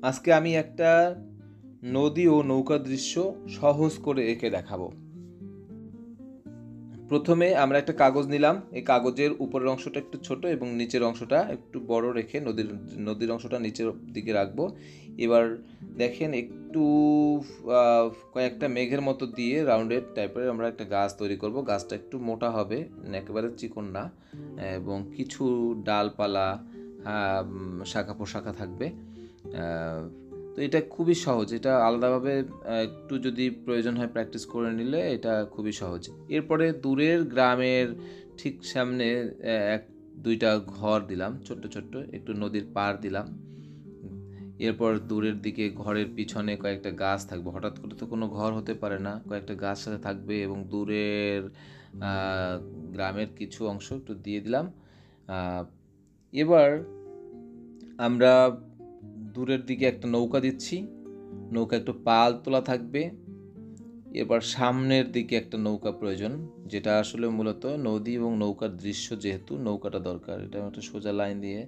আজকে আমি একটা নদী ও নৌকা দৃশ্য সহজ করে এঁকে দেখাবো। প্রথমে আমরা একটা কাগজ নিলাম। এই কাগজের উপরের অংশটা একটু ছোট এবং নিচের অংশটা একটু বড় রেখে নদীর অংশটা নিচের দিকে রাখবো। এবার দেখেন একটু কয়েকটা মেঘের মতো দিয়ে রাউন্ডেড টাইপের আমরা একটা গাছ তৈরি করব। গাছটা একটু মোটা হবে, একেবারে চিকন না, এবং কিছু ডালপালা, শাখা প্রশাখা থাকবে। তো এটা খুবই সহজ। এটা আলাদাভাবে একটু যদি প্রয়োজন হয় প্র্যাকটিস করে নিলে এটা খুবই সহজ। এরপরে দূরের গ্রামের ঠিক সামনে এক দুইটা ঘর দিলাম, ছোট্ট ছোট্ট একটু নদীর পাড় দিলাম। এরপর দূরের দিকে ঘরের পিছনে কয়েকটা গাছ থাকবে। হঠাৎ করে তো কোনো ঘর হতে পারে না, কয়েকটা গাছ সাথে থাকবে এবং দূরের গ্রামের কিছু অংশ একটু দিয়ে দিলাম। এবার আমরা দূরের দিকে একটা নৌকা দিচ্ছি, নৌকা একটু পাল তোলা থাকবে। এবার সামনের দিকে একটা নৌকা প্রয়োজন, যেটা আসলে মূলত নদী এবং নৌকার দৃশ্য, যেহেতু নৌকাটা দরকার। এটা একটা সোজা লাইন দিয়ে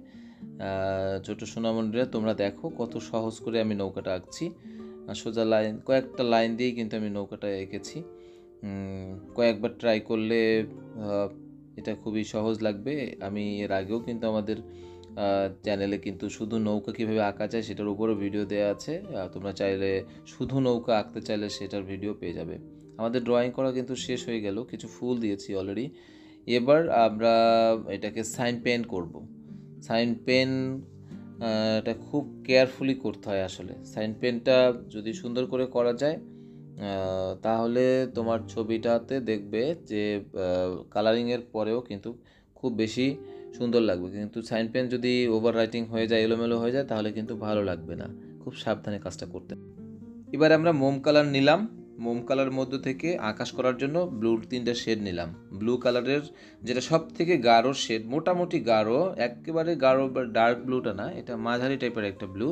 ছোট সোনামন্দিরা তোমরা দেখো কত সহজ করে আমি নৌকাটা আঁকছি। সোজা লাইন, কয়েকটা লাইন দিয়েই কিন্তু আমি নৌকাটা এঁকেছি। কয়েকবার ট্রাই করলে এটা খুবই সহজ লাগবে। আমি এর আগেও কিন্তু আমাদের চ্যানেলে কিন্তু শুধু নৌকা কীভাবে আঁকা যায় সেটার উপরও ভিডিও দেওয়া আছে। তোমরা চাইলে শুধু নৌকা আঁকতে চাইলে সেটার ভিডিও পেয়ে যাবে। আমাদের ড্রয়িং করা কিন্তু শেষ হয়ে গেল, কিছু ফুল দিয়েছি অলরেডি। এবার আমরা এটাকে সাইন পেন করব। সাইন পেন এটা খুব কেয়ারফুলি করতে হয় আসলে। সাইন পেনটা যদি সুন্দর করে করা যায় তাহলে তোমার ছবিটাতে দেখবে যে কালারিংয়ের পরেও কিন্তু খুব বেশি সুন্দর লাগবে। কিন্তু সাইন পেন যদি ওভার রাইটিং হয়ে যায়, এলোমেলো হয়ে যায়, তাহলে কিন্তু ভালো লাগবে না। খুব সাবধানে কাজটা করতে। এবার আমরা মোম কালার নিলাম। মোম কালার মধ্য থেকে আকাশ করার জন্য ব্লুর 3টা শেড নিলাম। ব্লু কালারের যেটা সব থেকে গাঢ় শেড, মোটামুটি গাঢ়, একেবারে গাঢ় বা ডার্ক ব্লুটা না, এটা মাঝারি টাইপের একটা ব্লু।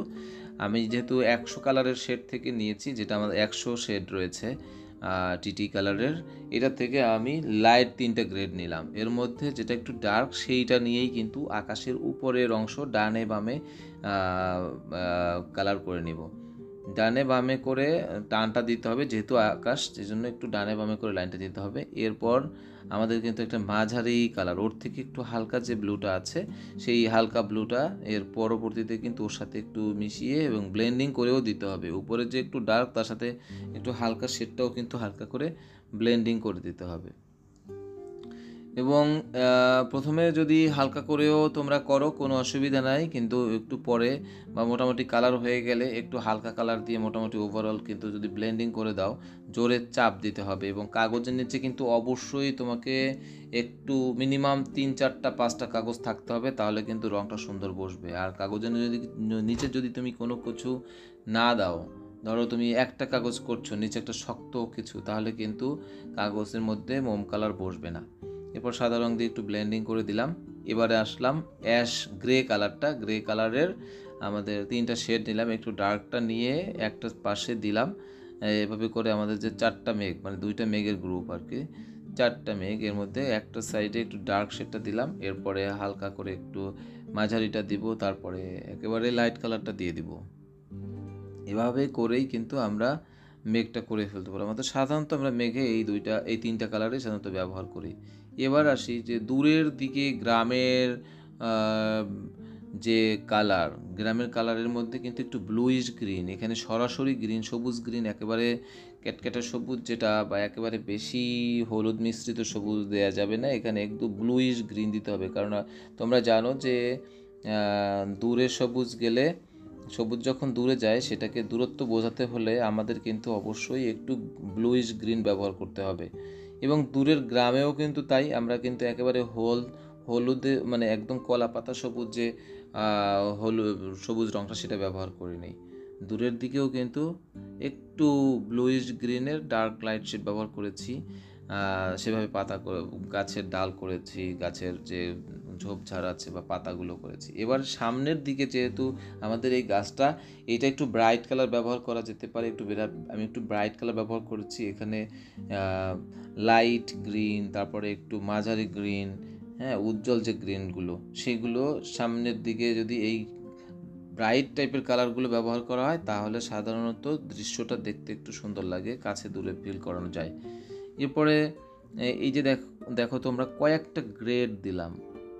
আমি যেহেতু 100 কালারের শেড থেকে নিয়েছি, যেটা আমাদের 100 শেড রয়েছে টিটি কালারের, এটা থেকে আমি লাইট 3টা গ্রেড নিলাম। এর মধ্যে যেটা একটু ডার্ক সেইটা নিয়েই কিন্তু আকাশের উপরের অংশ ডানে বামে কালার করে নিব। ডানে বামে করে টানটা দিতে হবে, যেহেতু আকাশ, সেই জন্য একটু ডানে বামে করে লাইনটা দিতে হবে। এরপর আমাদের কিন্তু একটা মাঝারি কালার, ওর থেকে একটু হালকা যে ব্লুটা আছে, সেই হালকা ব্লুটা এর পরবর্তীতে কিন্তু ওর সাথে একটু মিশিয়ে এবং ব্লেন্ডিং করেও দিতে হবে। উপরে যে একটু ডার্ক, তার সাথে একটু হালকা শেডটাও কিন্তু হালকা করে ব্লেন্ডিং করে দিতে হবে। এবং প্রথমে যদি হালকা করেও তোমরা করো কোনো অসুবিধা নাই, কিন্তু একটু পরে বা মোটামুটি কালার হয়ে গেলে একটু হালকা কালার দিয়ে মোটামুটি ওভারঅল কিন্তু যদি ব্লেন্ডিং করে দাও, জোরে চাপ দিতে হবে। এবং কাগজের নিচে কিন্তু অবশ্যই তোমাকে একটু মিনিমাম 3-4-5টা কাগজ থাকতে হবে, তাহলে কিন্তু রঙটা সুন্দর বসবে। আর কাগজের নিচে যদি তুমি কোনো কিছু না দাও, ধরো তুমি একটা কাগজ করছো, নিচে একটা শক্ত কিছু, তাহলে কিন্তু কাগজের মধ্যে মোম কালার বসবে না। এরপর সাদা রং দিয়ে একটু ব্লেন্ডিং করে দিলাম। এবারে আসলাম অ্যাশ গ্রে কালারটা, গ্রে কালারের আমাদের 3টা শেড নিলাম, একটু ডার্কটা নিয়ে একটা পাশে দিলাম। এভাবে করে আমাদের যে 4টা মেঘ, মানে 2টা মেঘের গ্রুপ আর কি, 4টা মেঘ, এর মধ্যে একটা সাইডে একটু ডার্ক শেডটা দিলাম। এরপরে হালকা করে একটু মাঝারিটা দিব, তারপরে একেবারে লাইট কালারটা দিয়ে দিব। এভাবে করেই কিন্তু আমরা মেঘটা করে ফেলতে পারি। আমাদের সাধারণত আমরা মেঘে এই 3টা কালারই সাধারণত ব্যবহার করি। এবার আসি যে দূরের দিকে গ্রামের যে কালার, গ্রামের কালারের মধ্যে কিন্তু একটু ব্লুইশ গ্রিন, এখানে সরাসরি গ্রিন, সবুজ গ্রিন, একেবারে ক্যাটক্যাটা সবুজ যেটা, বা একেবারে বেশি হলুদ মিশ্রিত সবুজ দেওয়া যাবে না, এখানে একটু ব্লুইশ গ্রিন দিতে হবে। কারণ তোমরা জানো যে দূরে সবুজ গেলে, সবুজ যখন দূরে যায়, সেটাকে দূরত্ব বোঝাতে হলে আমাদের কিন্তু অবশ্যই একটু ব্লুইশ গ্রিন ব্যবহার করতে হবে। এবং দূরের গ্রামেও কিন্তু তাই, আমরা কিন্তু একেবারে হলুদে, মানে একদম কলা পাতা সবুজ যে সবুজ রঙটা, সেটা ব্যবহার করি নেই। দূরের দিকেও কিন্তু একটু ব্লুইশ গ্রিনের ডার্ক লাইট শেড ব্যবহার করেছি। সেভাবে গাছের ডাল করেছি, গাছের যে ঝোপঝাড় আছে বা পাতাগুলো করেছি। এবার সামনের দিকে যেহেতু আমাদের এই গাছটা, এটা একটু ব্রাইট কালার ব্যবহার করা যেতে পারে। আমি একটু ব্রাইট কালার ব্যবহার করেছি এখানে, লাইট গ্রিন, তারপরে একটু মাঝারি গ্রিন, হ্যাঁ, উজ্জ্বল যে গ্রিনগুলো, সেগুলো সামনের দিকে যদি এই ব্রাইট টাইপের কালারগুলো ব্যবহার করা হয়, তাহলে সাধারণত দৃশ্যটা দেখতে একটু সুন্দর লাগে, কাছে দূরে ফিল করানো যায়। এরপরে এই যে দেখো তোমরা কয়েকটা গ্রেড দিলাম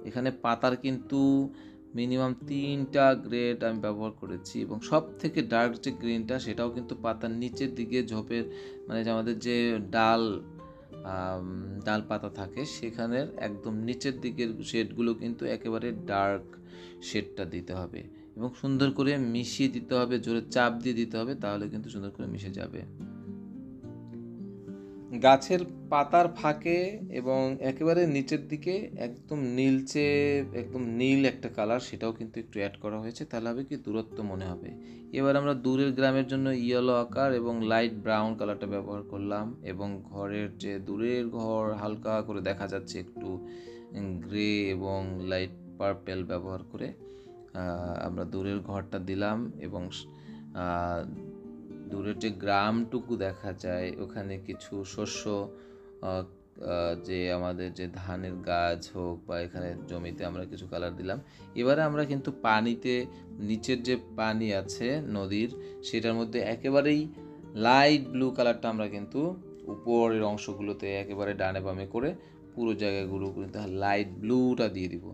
এখানে। পাতার কিন্তু মিনিমাম 3টা গ্রেড আমি ব্যবহার করেছি, এবং সব থেকে ডার্ক যে গ্রিনটা সেটাও কিন্তু পাতার নিচের দিকে ঝোপের মানে যে আমাদের যে ডাল পাতা থাকে সেখানের একদম নিচের দিকের শেডগুলো কিন্তু একেবারে ডার্ক শেডটা দিতে হবে, এবং সুন্দর করে মিশিয়ে দিতে হবে, জোরে চাপ দিয়ে দিতে হবে, তাহলে কিন্তু সুন্দর করে মিশে যাবে। গাছের পাতার ফাঁকে এবং একেবারে নিচের দিকে একদম একদম নীল একটা কালার, সেটাও কিন্তু একটু অ্যাড করা হয়েছে, তাহলে হবে কি দূরত্ব মনে হবে। এবার আমরা দূরের গ্রামের জন্য ইয়েলো আকার এবং লাইট ব্রাউন কালারটা ব্যবহার করলাম, এবং ঘরের যে দূরের ঘর হালকা করে দেখা যাচ্ছে একটু গ্রে এবং লাইট পার্পেল ব্যবহার করে আমরা দূরের ঘরটা দিলাম, এবং দূরের যে গ্রামটুকু দেখা যায় ওখানে কিছু শস্য, যে আমাদের যে ধানের গাছ হোক বা এখানে জমিতে আমরা কিছু কালার দিলাম। এবারে আমরা কিন্তু পানিতে নিচের যে পানি আছে নদীর, সেটার মধ্যে একেবারেই লাইট ব্লু কালারটা আমরা কিন্তু উপরের অংশগুলোতে একেবারে ডানে বামে করে পুরো জায়গাগুলো কিন্তু লাইট ব্লুটা দিয়ে দিব।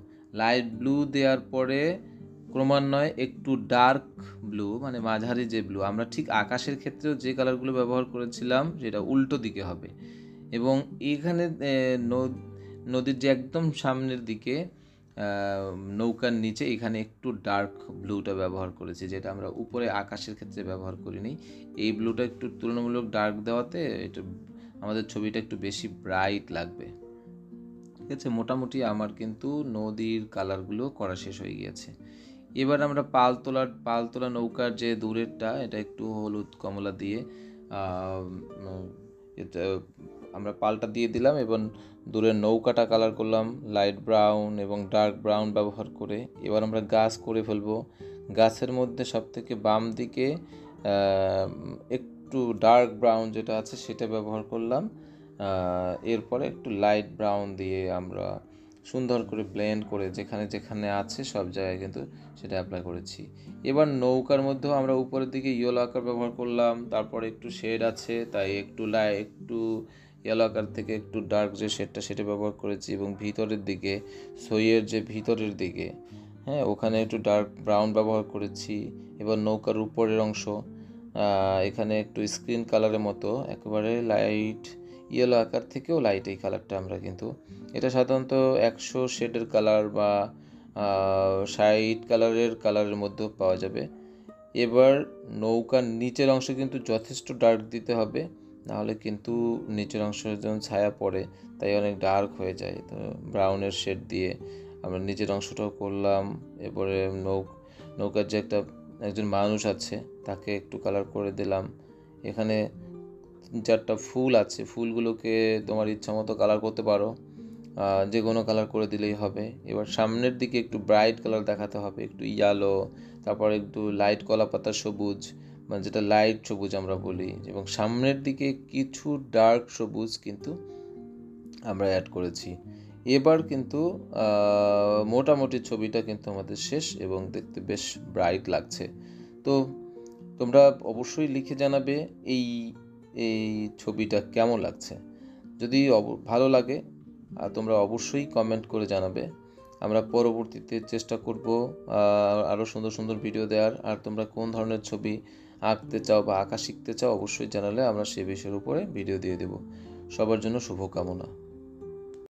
লাইট ব্লু দেওয়ার পরে ক্রমান্বয়ে একটু ডার্ক ব্লু মানে মাঝারি যে ব্লু, আমরা ঠিক আকাশের ক্ষেত্রেও যে কালারগুলো ব্যবহার করেছিলাম সেটা উল্টো দিকে হবে, এবং এখানে নদীর যে একদম সামনের দিকে নৌকার নিচে এখানে একটু ডার্ক ব্লুটা ব্যবহার করেছি, যেটা আমরা উপরে আকাশের ক্ষেত্রে ব্যবহার করিনি। এই ব্লুটা একটু তুলনামূলক ডার্ক দেওয়াতে এটা আমাদের ছবিটা একটু বেশি ব্রাইট লাগবে। ঠিক আছে, মোটামুটি আমার কিন্তু নদীর কালারগুলো করা শেষ হয়ে গিয়েছে। এবার আমরা পালতোলা নৌকার যে দূরেরটা এটা একটু হলুদ কমলা দিয়ে এটা আমরা পালটা দিয়ে দিলাম, এবং দূরের নৌকাটা কালার করলাম লাইট ব্রাউন এবং ডার্ক ব্রাউন ব্যবহার করে। এবার আমরা গাছ করে ফেলবো। গাছের মধ্যে সবথেকে বাম দিকে একটু ডার্ক ব্রাউন যেটা আছে সেটা ব্যবহার করলাম, এরপরে একটু লাইট ব্রাউন দিয়ে আমরা সুন্দর করে ব্লেন্ড করে যেখানে যেখানে আছে সব জায়গায় কিন্তু সেটা অ্যাপ্লাই করেছি। এবার নৌকার মধ্যেও আমরা উপরের দিকে ইয়েলো আকার ব্যবহার করলাম, তারপরে একটু শেড আছে তাই একটু ইয়েলো আকার থেকে একটু ডার্ক যে শেডটা সেটা ব্যবহার করেছি, এবং ভিতরের দিকে সইয়ের যে ভিতরের দিকে ওখানে একটু ডার্ক ব্রাউন ব্যবহার করেছি। এবার নৌকার উপরের অংশ এখানে একটু স্ক্রিন কালারের মতো একেবারে লাইট ইয়েলো আকার থেকেও লাইট এই কালারটা আমরা কিন্তু, এটা সাধারণত 100 শেডের কালার বা 60 কালারের মধ্যেও পাওয়া যাবে। এবার নৌকার নিচের অংশ কিন্তু যথেষ্ট ডার্ক দিতে হবে, নাহলে কিন্তু নিচের অংশ যখন ছায়া পড়ে তাই অনেক ডার্ক হয়ে যায়। তো ব্রাউনের শেড দিয়ে আমরা নিচের অংশটাও করলাম। এরপরে নৌকার যে একজন মানুষ আছে তাকে একটু কালার করে দিলাম। এখানে 3-4টা ফুল আছে, ফুলগুলোকে তোমার ইচ্ছা মতো কালার করতে পারো, যে কোনো কালার করে দিলেই হবে। এবার সামনের দিকে একটু ব্রাইট কালার দেখাতে হবে, একটু ইয়েলো, তারপর একটু লাইট কলা পাতা সবুজ মানে যেটা লাইট সবুজ আমরা বলি, এবং সামনের দিকে কিছু ডার্ক সবুজ কিন্তু আমরা অ্যাড করেছি। এবার কিন্তু মোটামুটি ছবিটা কিন্তু আমাদের শেষ এবং দেখতে বেশ ব্রাইট লাগছে। তো তোমরা অবশ্যই লিখে জানাবে এই ছবিটা কেমন লাগছে। যদি ভালো লাগে তোমরা অবশ্যই কমেন্ট করে জানাবে। আমরা পরবর্তীতে চেষ্টা করব আরও সুন্দর সুন্দর ভিডিও দেওয়ার। আর তোমরা কোন ধরনের ছবি আঁকতে চাও বা আঁকা শিখতে চাও অবশ্যই জানালে আমরা সে বিষয়ের উপরে ভিডিও দিয়ে দেব। সবার জন্য শুভকামনা।